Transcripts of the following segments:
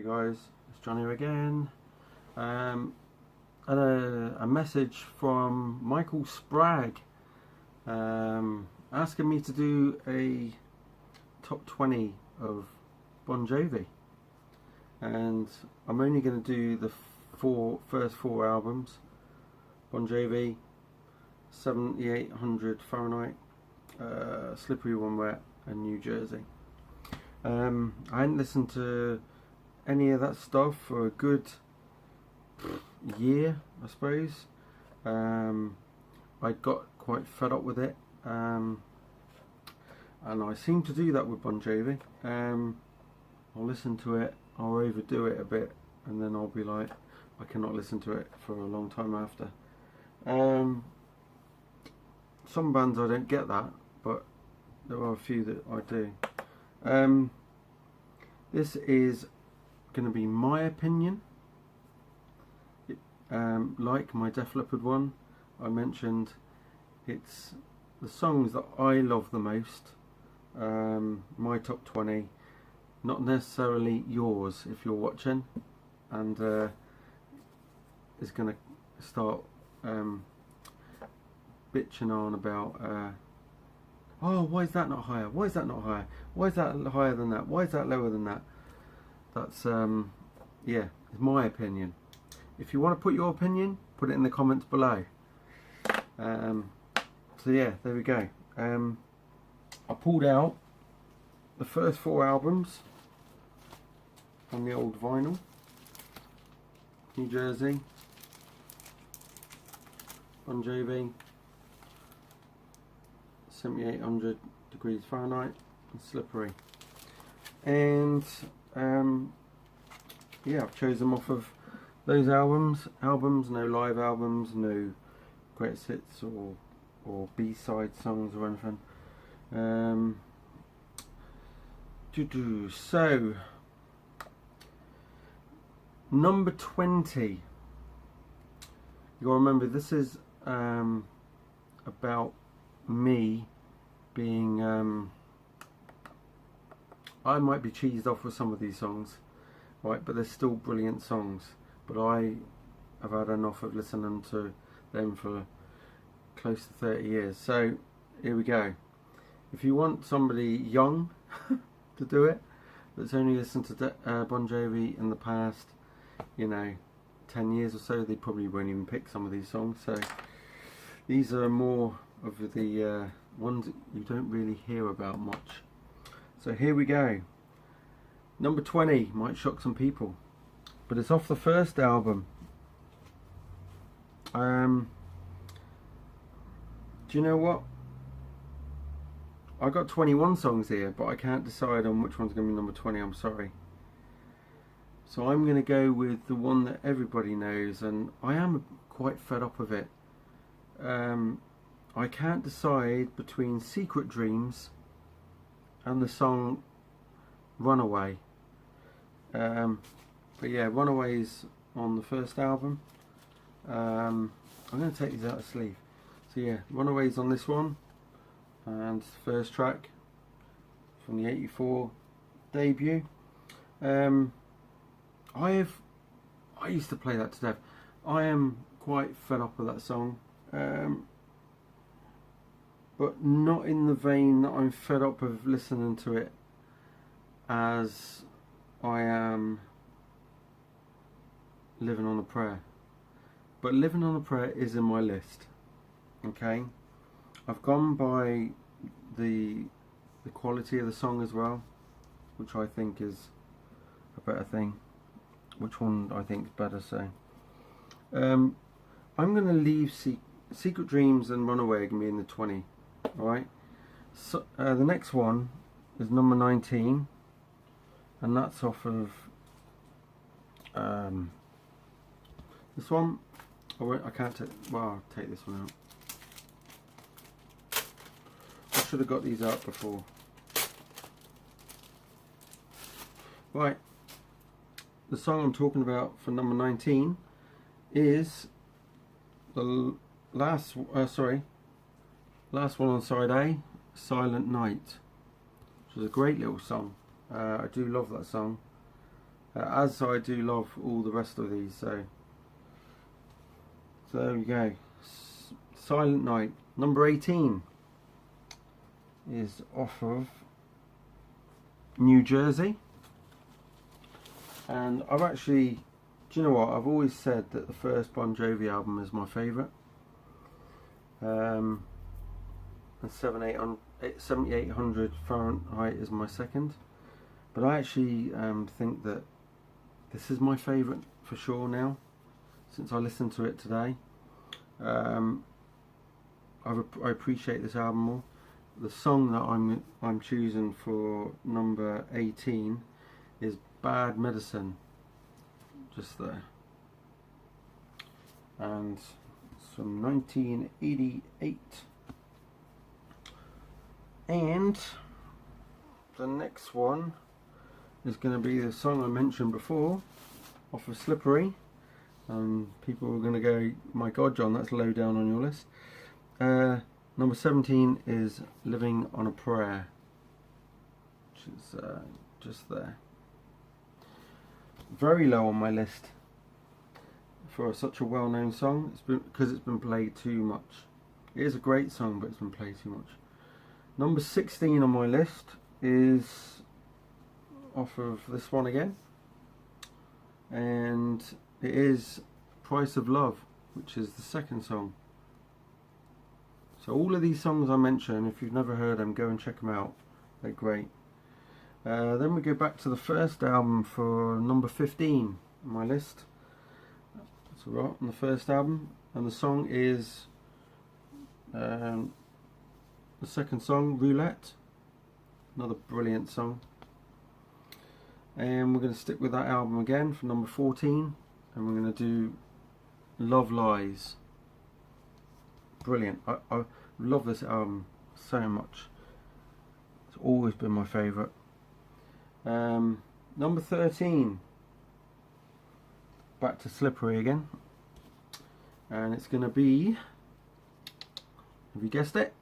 guys, it's Johnny again. And a message from Michael Spragg asking me to do a top 20 of Bon Jovi, and I'm only going to do the first four albums: Bon Jovi, 7800 Fahrenheit, Slippery When Wet, and New Jersey. I hadn't listened to any of that stuff for a good year, I suppose. I got quite fed up with it, and I seem to do that with Bon Jovi. I'll listen to it, I'll overdo it a bit, and then I'll be like, I cannot listen to it for a long time after. Some bands I don't get that, but there are a few that I do. This is going to be my opinion. Like my Def Leppard one I mentioned, it's the songs that I love the most, my top 20, not necessarily yours if you're watching, and is going to start bitching on about oh, why is that not higher? Why is that not higher? Why is that higher than that? Why is that lower than that? That's yeah, it's my opinion. If you want to put your opinion, put it in the comments below. So yeah, there we go. I pulled out the first four albums on the old vinyl. New Jersey, Bon Jovi, 7800 degrees Fahrenheit, and Slippery. And yeah, I've chosen them off of those albums, no live albums, no greatest hits or B-side songs or anything. So number 20. You gotta remember, this is about me being I might be cheesed off with some of these songs, right, but they're still brilliant songs. But I have had enough of listening to them for close to 30 years. So here we go. If you want somebody young to do it, that's only listened to Bon Jovi in the past, 10 years or so, they probably won't even pick some of these songs. So these are more of the ones that you don't really hear about much. So here we go. Number 20 might shock some people, but it's off the first album. Do you know what? I got 21 songs here, but I can't decide on which one's going to be number 20. I'm sorry. So I'm going to go with the one that everybody knows, and I am quite fed up of it. I can't decide between Secret Dreams and the song Runaway. But yeah, Runaway's on the first album. I'm going to take these out of sleeve. So yeah, Runaway's on this one, and it's the first track from the '84 debut. I used to play that to death. I am quite fed up with that song, but not in the vein that I'm fed up of listening to it as I am Living on a Prayer. But Living on a Prayer is in my list. Okay, I've gone by the quality of the song as well, which I think is a better thing. Which one I think is better, so I'm going to leave Secret Dreams and Runaway are going to be in the 20. Alright, so the next one is number 19, and that's off of this one. I can't take, well, I'll take this one out. I should have got these out before. Right, the song I'm talking about for number 19 is the last one on side A, Silent Night, which is a great little song. I do love that song. as I do love all the rest of these. So there we go. Silent Night, number 18, is off of New Jersey. And I've actually, do you know what, I've always said that the first Bon Jovi album is my favourite, and 7800 Fahrenheit is my second, but I actually think that this is my favourite for sure now, since I listened to it today. I appreciate this album more. The song that I'm choosing for number 18 is Bad Medicine, just there, and it's from 1988. And the next one is going to be the song I mentioned before, off of Slippery. People are going to go, my God, John, that's low down on your list. Number 17 is Living on a Prayer, which is just there. Very low on my list for such a well-known song. Because it's been played too much. It is a great song, but it's been played too much. Number 16 on my list is off of this one again, and it is Price of Love, which is the second song. So all of these songs I mentioned, if you've never heard them, go and check them out. They're great. Then we go back to the first album for number 15 on my list. That's right, on the first album, and the song is the second song, Roulette. Another brilliant song. And we're going to stick with that album again for number 14, and we're going to do Love Lies. Brilliant. I love this album so much. It's always been my favourite. Number 13, back to Slippery again, and it's going to be, have you guessed it?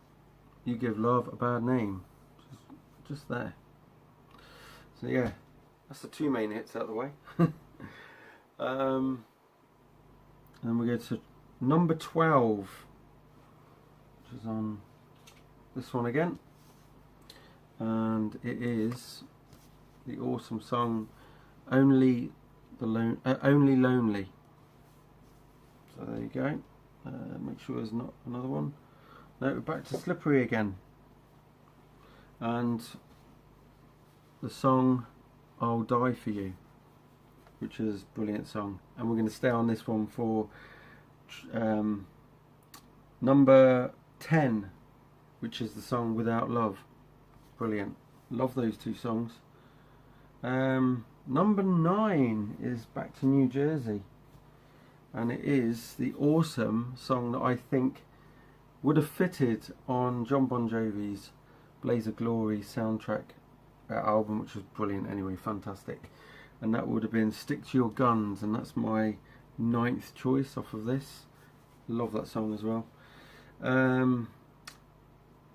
You Give Love a Bad Name. Just there. So yeah, that's the two main hits out of the way. And then we go to number 12, which is on this one again, and it is the awesome song Only Lonely. So there you go. Make sure there's not another one. No, we're back to Slippery again, and the song I'll Die For You, which is a brilliant song, and we're going to stay on this one for number 10, which is the song Without Love. Brilliant. Love those two songs. Number 9 is Back to New Jersey, and it is the awesome song that I think would have fitted on Jon Bon Jovi's Blaze of Glory soundtrack album, which was brilliant anyway, fantastic, and that would have been Stick to Your Guns, and that's my 9th choice off of this. Love that song as well.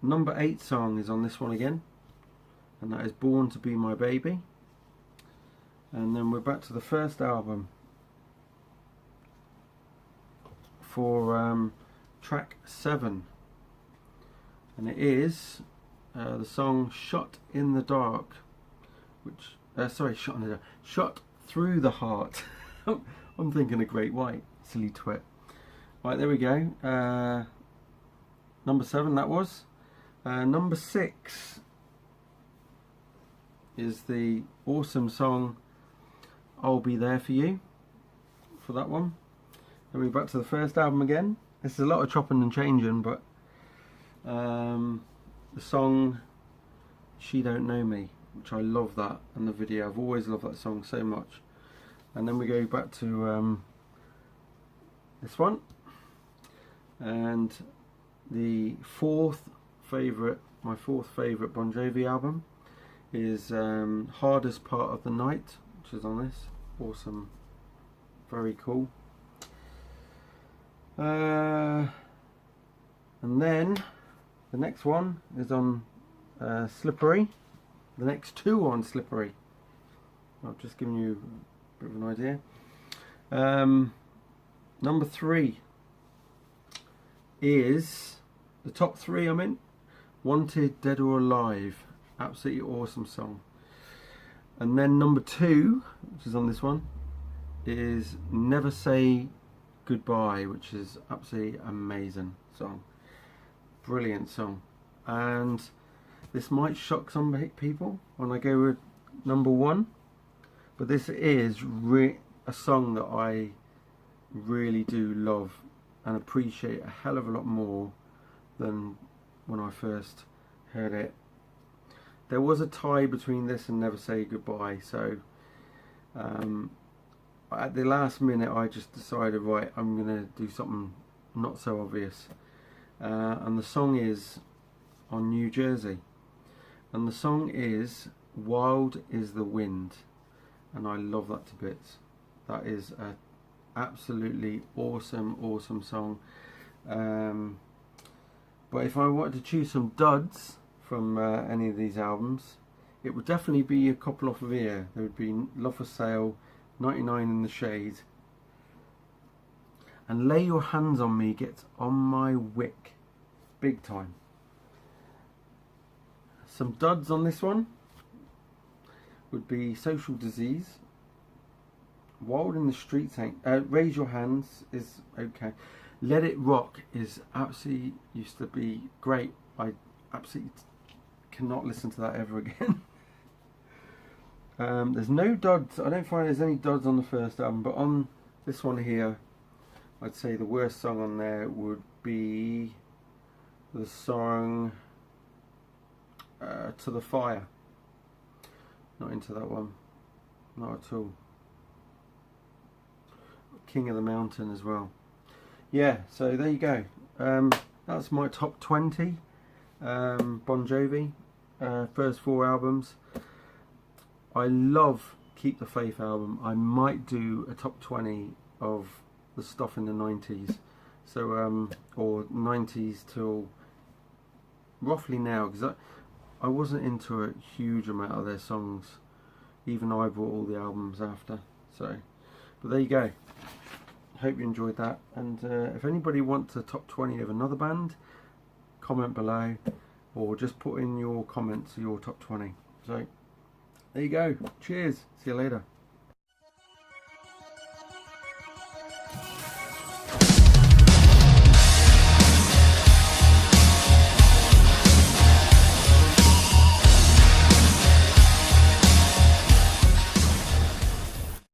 Number 8 song is on this one again, and that is Born to Be My Baby. And then we're back to the first album for track 7, and it is the song Shot in the Dark, which Shot Through the Heart. I'm thinking a Great White, silly twit. Right, there we go. Number 7 that was. Number 6 is the awesome song I'll Be There For You, for that one. Then we're back to the first album again. This is a lot of chopping and changing, but the song She Don't Know Me, which I love that, and the video. I've always loved that song so much. And then we go back to this one, and the my fourth favourite Bon Jovi album is Hardest Part of the Night, which is on this. Awesome, very cool. And then the next one is on Slippery. The next two on Slippery. I've just given you a bit of an idea. Number 3 is the top 3 I'm in. Wanted, Dead or Alive, absolutely awesome song. And then number 2, which is on this one, is Never Say Goodbye, which is absolutely amazing song, brilliant song. And this might shock some people when I go with number 1, but this is a song that I really do love and appreciate a hell of a lot more than when I first heard it. There was a tie between this and Never Say Goodbye, so at the last minute I just decided, right, I'm gonna do something not so obvious, and the song is on New Jersey, and the song is Wild is the Wind, and I love that to bits. That is a absolutely awesome song. But if I wanted to choose some duds from any of these albums, it would definitely be a couple off of here. There would be Love for Sale, 99 in the Shade, and Lay Your Hands on Me gets on my wick big time. Some duds on this one would be Social Disease, Wild in the Streets ain't, Raise Your Hands is okay, Let It Rock is absolutely, used to be great. I absolutely cannot listen to that ever again. There's no duds. I don't find there's any duds on the first album, but on this one here, I'd say the worst song on there would be the song To the Fire. Not into that one, not at all. King of the Mountain as well. Yeah, so there you go. That's my top 20 Bon Jovi, first 4 albums. I love Keep the Faith album. I might do a top 20 of the stuff in the 90s, so or 90s till roughly now, because I wasn't into a huge amount of their songs. Even I bought all the albums after. So, but there you go. Hope you enjoyed that, and if anybody wants a top 20 of another band, comment below, or just put in your comments your top 20. So there you go. Cheers. See you later.